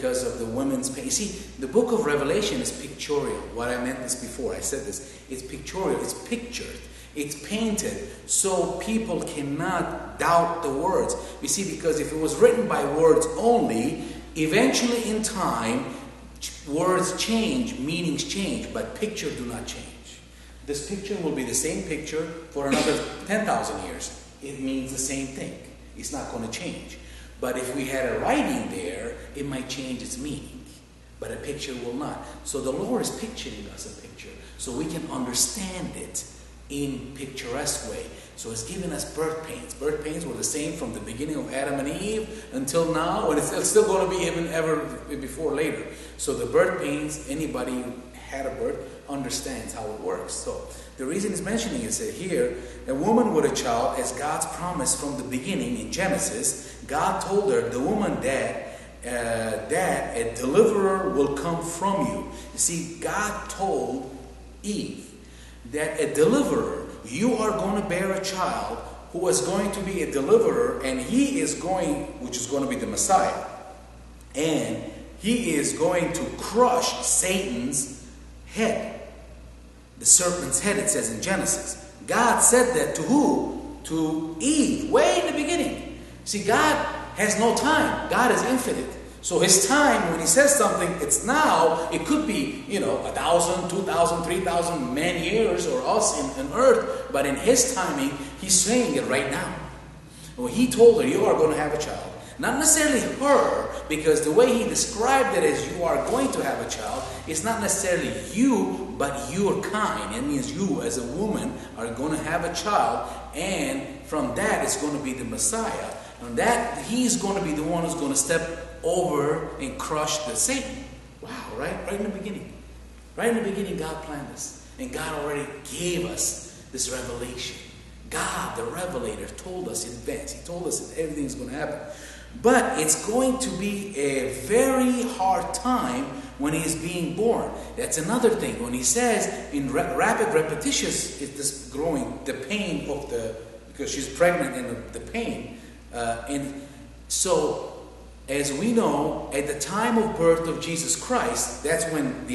because of the women's pain. You see, the book of Revelation is pictorial. What I meant this before, I said this. It's pictorial, it's pictured, it's painted, so people cannot doubt the words. You see, because if it was written by words only, eventually in time, words change, meanings change, but picture do not change. This picture will be the same picture for another 10,000 years. It means the same thing. It's not going to change. But if we had a writing there, it might change its meaning. But a picture will not. So the Lord is picturing us a picture so we can understand it in picturesque way. So it's giving us birth pains. Birth pains were the same from the beginning of Adam and Eve until now, and it's still going to be even ever before later. So the birth pains, anybody who had a birth understands how it works. So the reason he's mentioning it here, a woman with a child, as God's promise from the beginning in Genesis, God told her, the woman that a deliverer will come from you. You see, God told Eve that a deliverer, you are going to bear a child who is going to be a deliverer, and he is going, which is going to be the Messiah, and he is going to crush Satan's head. The serpent's head, it says in Genesis. God said that to who? To Eve, way in the beginning. See, God has no time. God is infinite. So his time, when he says something, it's now. It could be, 1,000, 2,000, 3,000 man years or us in earth. But in his timing, he's saying it right now. When he told her, you are going to have a child. Not necessarily her, because the way he described it as you are going to have a child, it's not necessarily you, but your kind. It means you as a woman are going to have a child, and from that it's going to be the Messiah. And that he's going to be the one who's going to step over and crush the Satan. Wow, right? Right in the beginning. Right in the beginning, God planned this. And God already gave us this revelation. God, the revelator, told us in advance. He told us that everything's going to happen. But it's going to be a very hard time when he's being born. That's another thing. When he says in rapid repetitious, it's this growing, the pain of because she's pregnant and the pain. And so, as we know, at the time of birth of Jesus Christ, that's when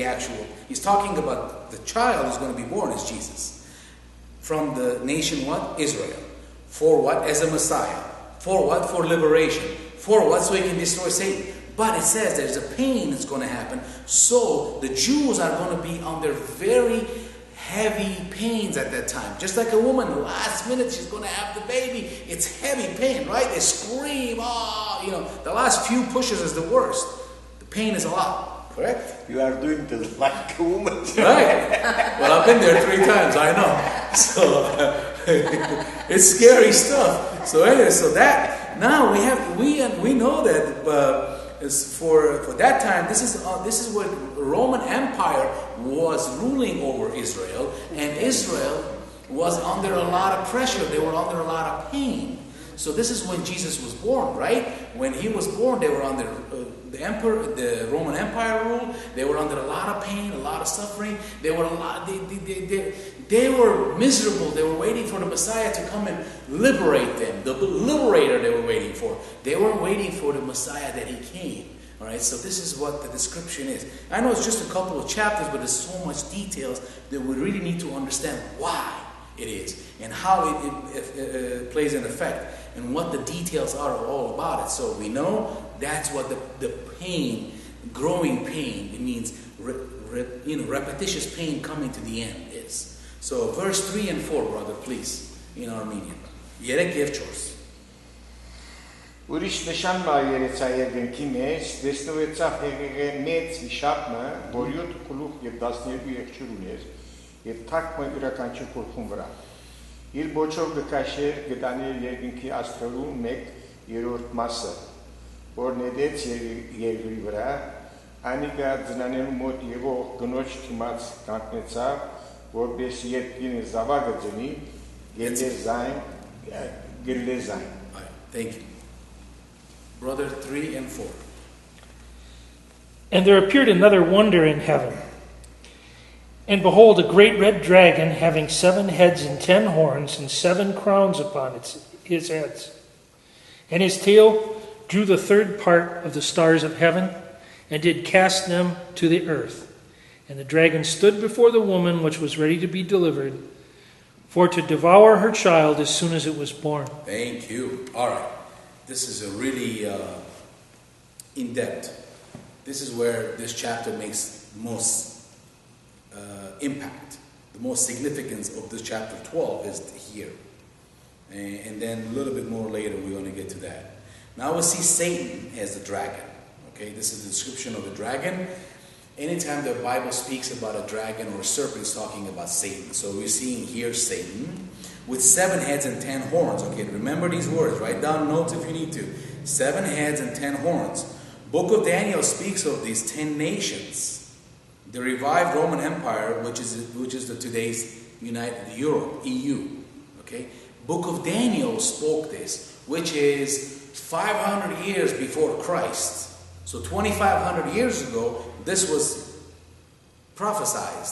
he's talking about the child who's going to be born as Jesus. From the nation what? Israel. For what? As a Messiah. For what? For liberation. For what? So he can destroy Satan. But it says there's a pain that's going to happen. So the Jews are going to be under very heavy pains at that time. Just like a woman, last minute she's going to have the baby. It's heavy pain, right? They scream, the last few pushes is the worst. The pain is a lot, correct? You are doing this like a woman. Right. Well, I've been there 3 times, I know. So it's scary stuff. So anyway, now we know that for that time, this is what Roman Empire was ruling over Israel, and Israel was under a lot of pressure. They were under a lot of pain. So this is when Jesus was born, right? When he was born, they were under the Roman Empire rule. They were under a lot of pain, a lot of suffering. They were they were miserable. They were waiting for the Messiah to come and liberate them. The liberator they were waiting for. They weren't waiting for the Messiah that he came. All right, so this is what the description is. I know it's just a couple of chapters, but there's so much details that we really need to understand why it is and how it plays an effect and what the details are all about it. So we know that's what the pain, growing pain, it means repetitious pain coming to the end is. So verse 3 and 4, brother, please, in Armenian. Երեք եւ 4. Ուրիշ նշան մայերեցա երկնքի մեջ, դեսնվեցավ հեղեղե մեծ վիշապը, որ 7 գլուխ եւ 12 եղջյուր ուներ, եւ թակը յուրաքանչյուր գլխուն վրա։ Իր ոչով գկաշեր գտաներ երկնքի աստղերուն 1/3 մասը, որ նետեց երկրի վրա, անիկա ձնանելու մոտ եղող գնոջ թիմաց կանգնեցավ, որպես երկինը զավակը ձնի, գելեզայն։ Thank you. Brother 3 and 4. And there appeared another wonder in heaven. And behold, a great red dragon, having 7 heads and 10 horns, and 7 crowns upon his heads. And his tail drew the 1/3 part of the stars of heaven, and did cast them to the earth. And the dragon stood before the woman which was ready to be delivered, for to devour her child as soon as it was born. Thank you. All right. This is a really in-depth. This is where this chapter makes most impact. The most significance of this chapter 12 is here. And then a little bit more later we're going to get to that. Now we see Satan as the dragon. Okay, this is the description of the dragon. Anytime the Bible speaks about a dragon or a serpent, it's talking about Satan. So we're seeing here Satan with 7 heads and 10 horns. Okay, remember these words. Write down notes if you need to. 7 heads and 10 horns. Book of Daniel speaks of these 10 nations. The revived Roman Empire, which is the today's United Europe, EU. Okay, Book of Daniel spoke this, which is 500 years before Christ. So 2,500 years ago, this was prophesied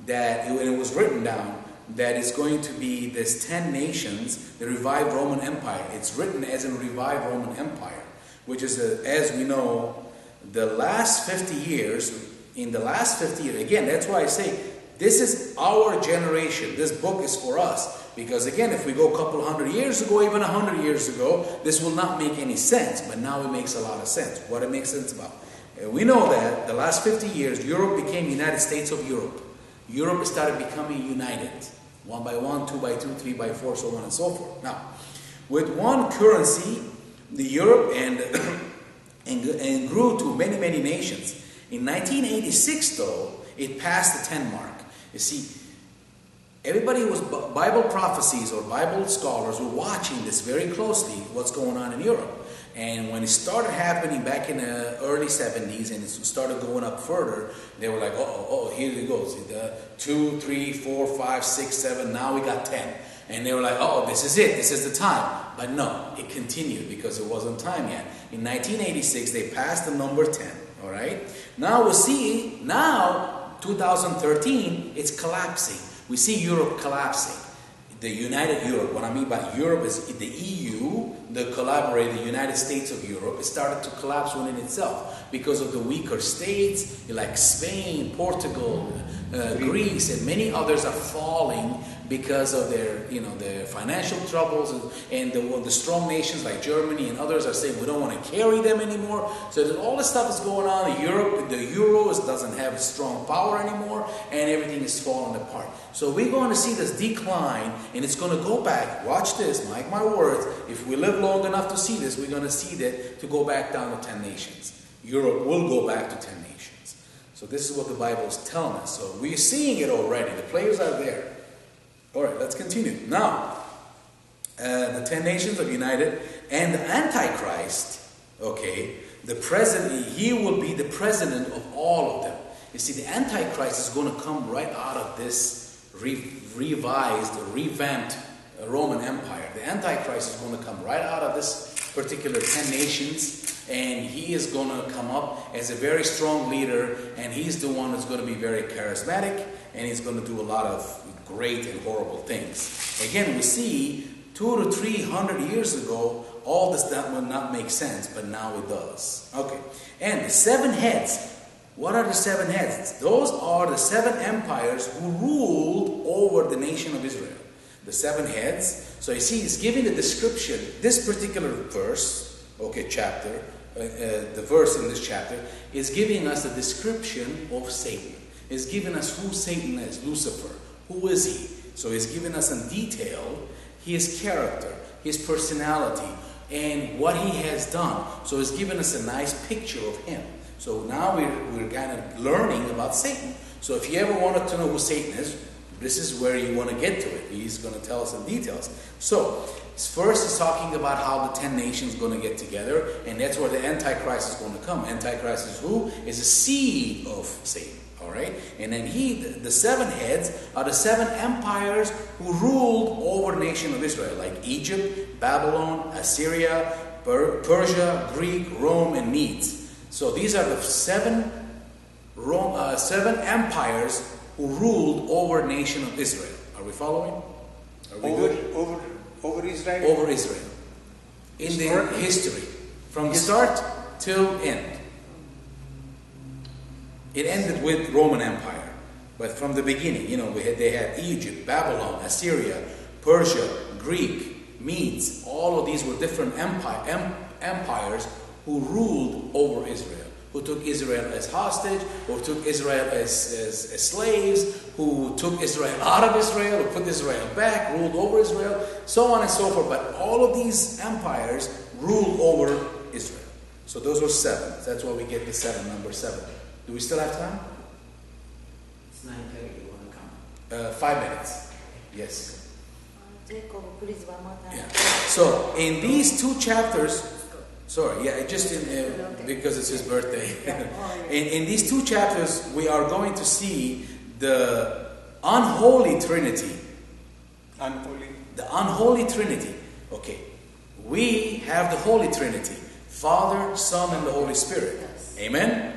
that it was written down that it's going to be this 10 nations, the revived Roman Empire. It's written as a revived Roman Empire, which is, as we know, the last 50 years. In the last 50 years, again, that's why I say this is our generation. This book is for us. Because again, if we go a couple hundred years ago, even 100 years ago, this will not make any sense. But now it makes a lot of sense. What it makes sense about. We know that the last 50 years, Europe became United States of Europe. Europe started becoming united. 1 by 1, 2 by 2, 3 by 4, so on and so forth. Now, with one currency, the Europe and grew to many, many nations. In 1986, though, it passed the 10 mark. You see, everybody was Bible prophecies or Bible scholars were watching this very closely, what's going on in Europe. And when it started happening back in the early 70s and it started going up further, they were like, here it goes. 2, 3, 4, 5, 6, 7, now we got 10. And they were like, this is it, this is the time. But no, it continued because it wasn't time yet. In 1986, they passed the number 10, all right? Now we see, 2013, it's collapsing. We see Europe collapsing. The United Europe, what I mean by Europe is the EU, the United States of Europe. It started to collapse within itself because of the weaker states like Spain, Portugal, Greece, and many others are falling because of their financial troubles, and the strong nations like Germany and others are saying we don't want to carry them anymore. So all this stuff is going on in Europe. The euro doesn't have strong power anymore, and everything is falling apart. So we're going to see this decline, and it's going to go back. Watch this, mark my words. If we live long enough to see this, we're going to see that to go back down to 10 nations. Europe will go back to 10 nations. So this is what the Bible is telling us. So we're seeing it already. The players are there. All right, let's continue. Now, the 10 nations are united, and the Antichrist, okay, the president, he will be the president of all of them. You see, the Antichrist is going to come right out of this revised, revamped Roman Empire. The Antichrist is going to come right out of this particular 10 nations, and he is going to come up as a very strong leader, and he's the one that's going to be very charismatic, and he's going to do a lot of great and horrible things. Again, we see 200 to 300 years ago, all this that would not make sense, but now it does. Okay, and the 7 heads. What are the 7 heads? Those are the 7 empires who ruled over the nation of Israel. The 7 heads. So you see, it's giving the description. This particular verse, chapter, the verse in this chapter is giving us a description of Satan. It's giving us who Satan is, Lucifer. Who is he? So he's giving us in detail his character, his personality, and what he has done. So he's giving us a nice picture of him. So now we're kind of learning about Satan. So if you ever wanted to know who Satan is, this is where you want to get to it. He's going to tell us in details. So first he's talking about how the 10 nations are going to get together, and that's where the Antichrist is going to come. Antichrist is who? Is a seed of Satan. All right, and then the 7 heads are the 7 empires who ruled over the nation of Israel, like Egypt, Babylon, Assyria, Persia, Greek, Rome, and Medes. So these are the 7 empires who ruled over the nation of Israel. Are we following? Are we good? Over Israel? Over Israel. In the history, from start till end. It ended with Roman Empire. But from the beginning, they had Egypt, Babylon, Assyria, Persia, Greek, Medes. All of these were different empires who ruled over Israel, who took Israel as hostage, who took Israel as slaves, who took Israel out of Israel, who put Israel back, ruled over Israel, so on and so forth. But all of these empires ruled over Israel. So those were 7. That's why we get the number 7. Do we still have time? It's 9:30. You want to come? 5 minutes. Yes. Jacob, please one more time. Yeah. So in these 2 chapters, because it's his birthday. In these 2 chapters, we are going to see the unholy Trinity. The unholy Trinity. Okay. We have the Holy Trinity. Father, Son, and the Holy Spirit. Yes. Amen?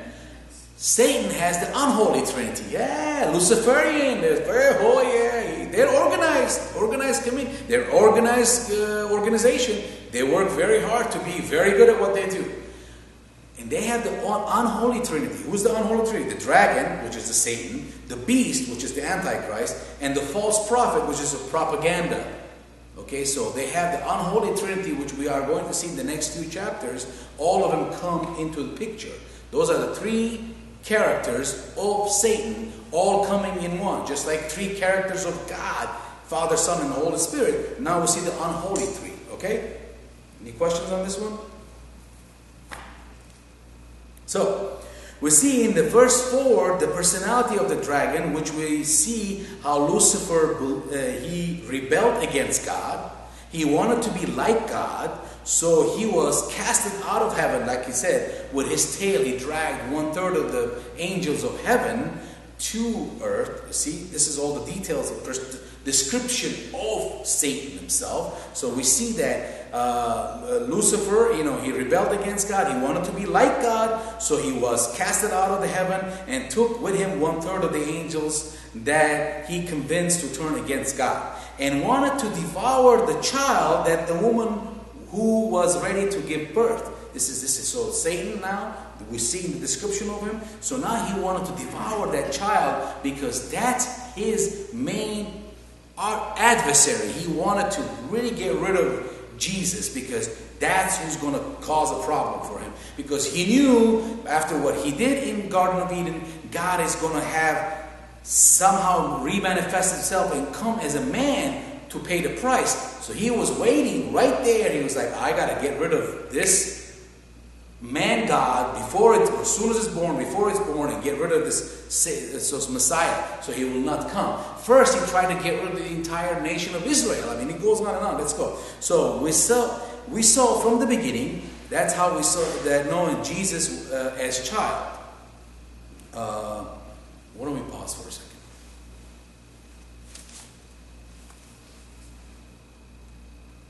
Satan has the unholy Trinity. Yeah, Luciferian. They're very holy. Yeah, they're organized community. They're organized organization. They work very hard to be very good at what they do. And they have the unholy Trinity. Who's the unholy Trinity? The dragon, which is the Satan, the beast, which is the Antichrist, and the false prophet, which is a propaganda. Okay, so they have the unholy Trinity, which we are going to see in the next few chapters. All of them come into the picture. Those are the 3 characters of Satan, all coming in one. Just like 3 characters of God, Father, Son, and the Holy Spirit. Now we see the unholy 3. Okay? Any questions on this one? So, we see in the verse 4 the personality of the dragon, which we see how Lucifer, he rebelled against God. He wanted to be like God, so he was casted out of heaven, like he said. With his tail, he dragged 1/3 of the angels of heaven to earth. See, this is all the details of description of Satan himself. So we see that Lucifer, he rebelled against God. He wanted to be like God, so he was casted out of the heaven and took with him 1/3 of the angels that he convinced to turn against God, and wanted to devour the child that the woman who was ready to give birth. This is so Satan now. We see in the description of him. So now he wanted to devour that child because that's his main adversary. He wanted to really get rid of Jesus because that's who's going to cause a problem for him. Because he knew after what he did in Garden of Eden, God is going to have somehow remanifest himself and come as a man to pay the price. So he was waiting right there. He was like, I got to get rid of this man God as soon as it's born, and get rid of this Messiah, so he will not come. First, he tried to get rid of the entire nation of Israel. I mean, it goes on and on. Let's go. So we saw from the beginning. That's how we saw that knowing Jesus as child. Why don't we pause for a second?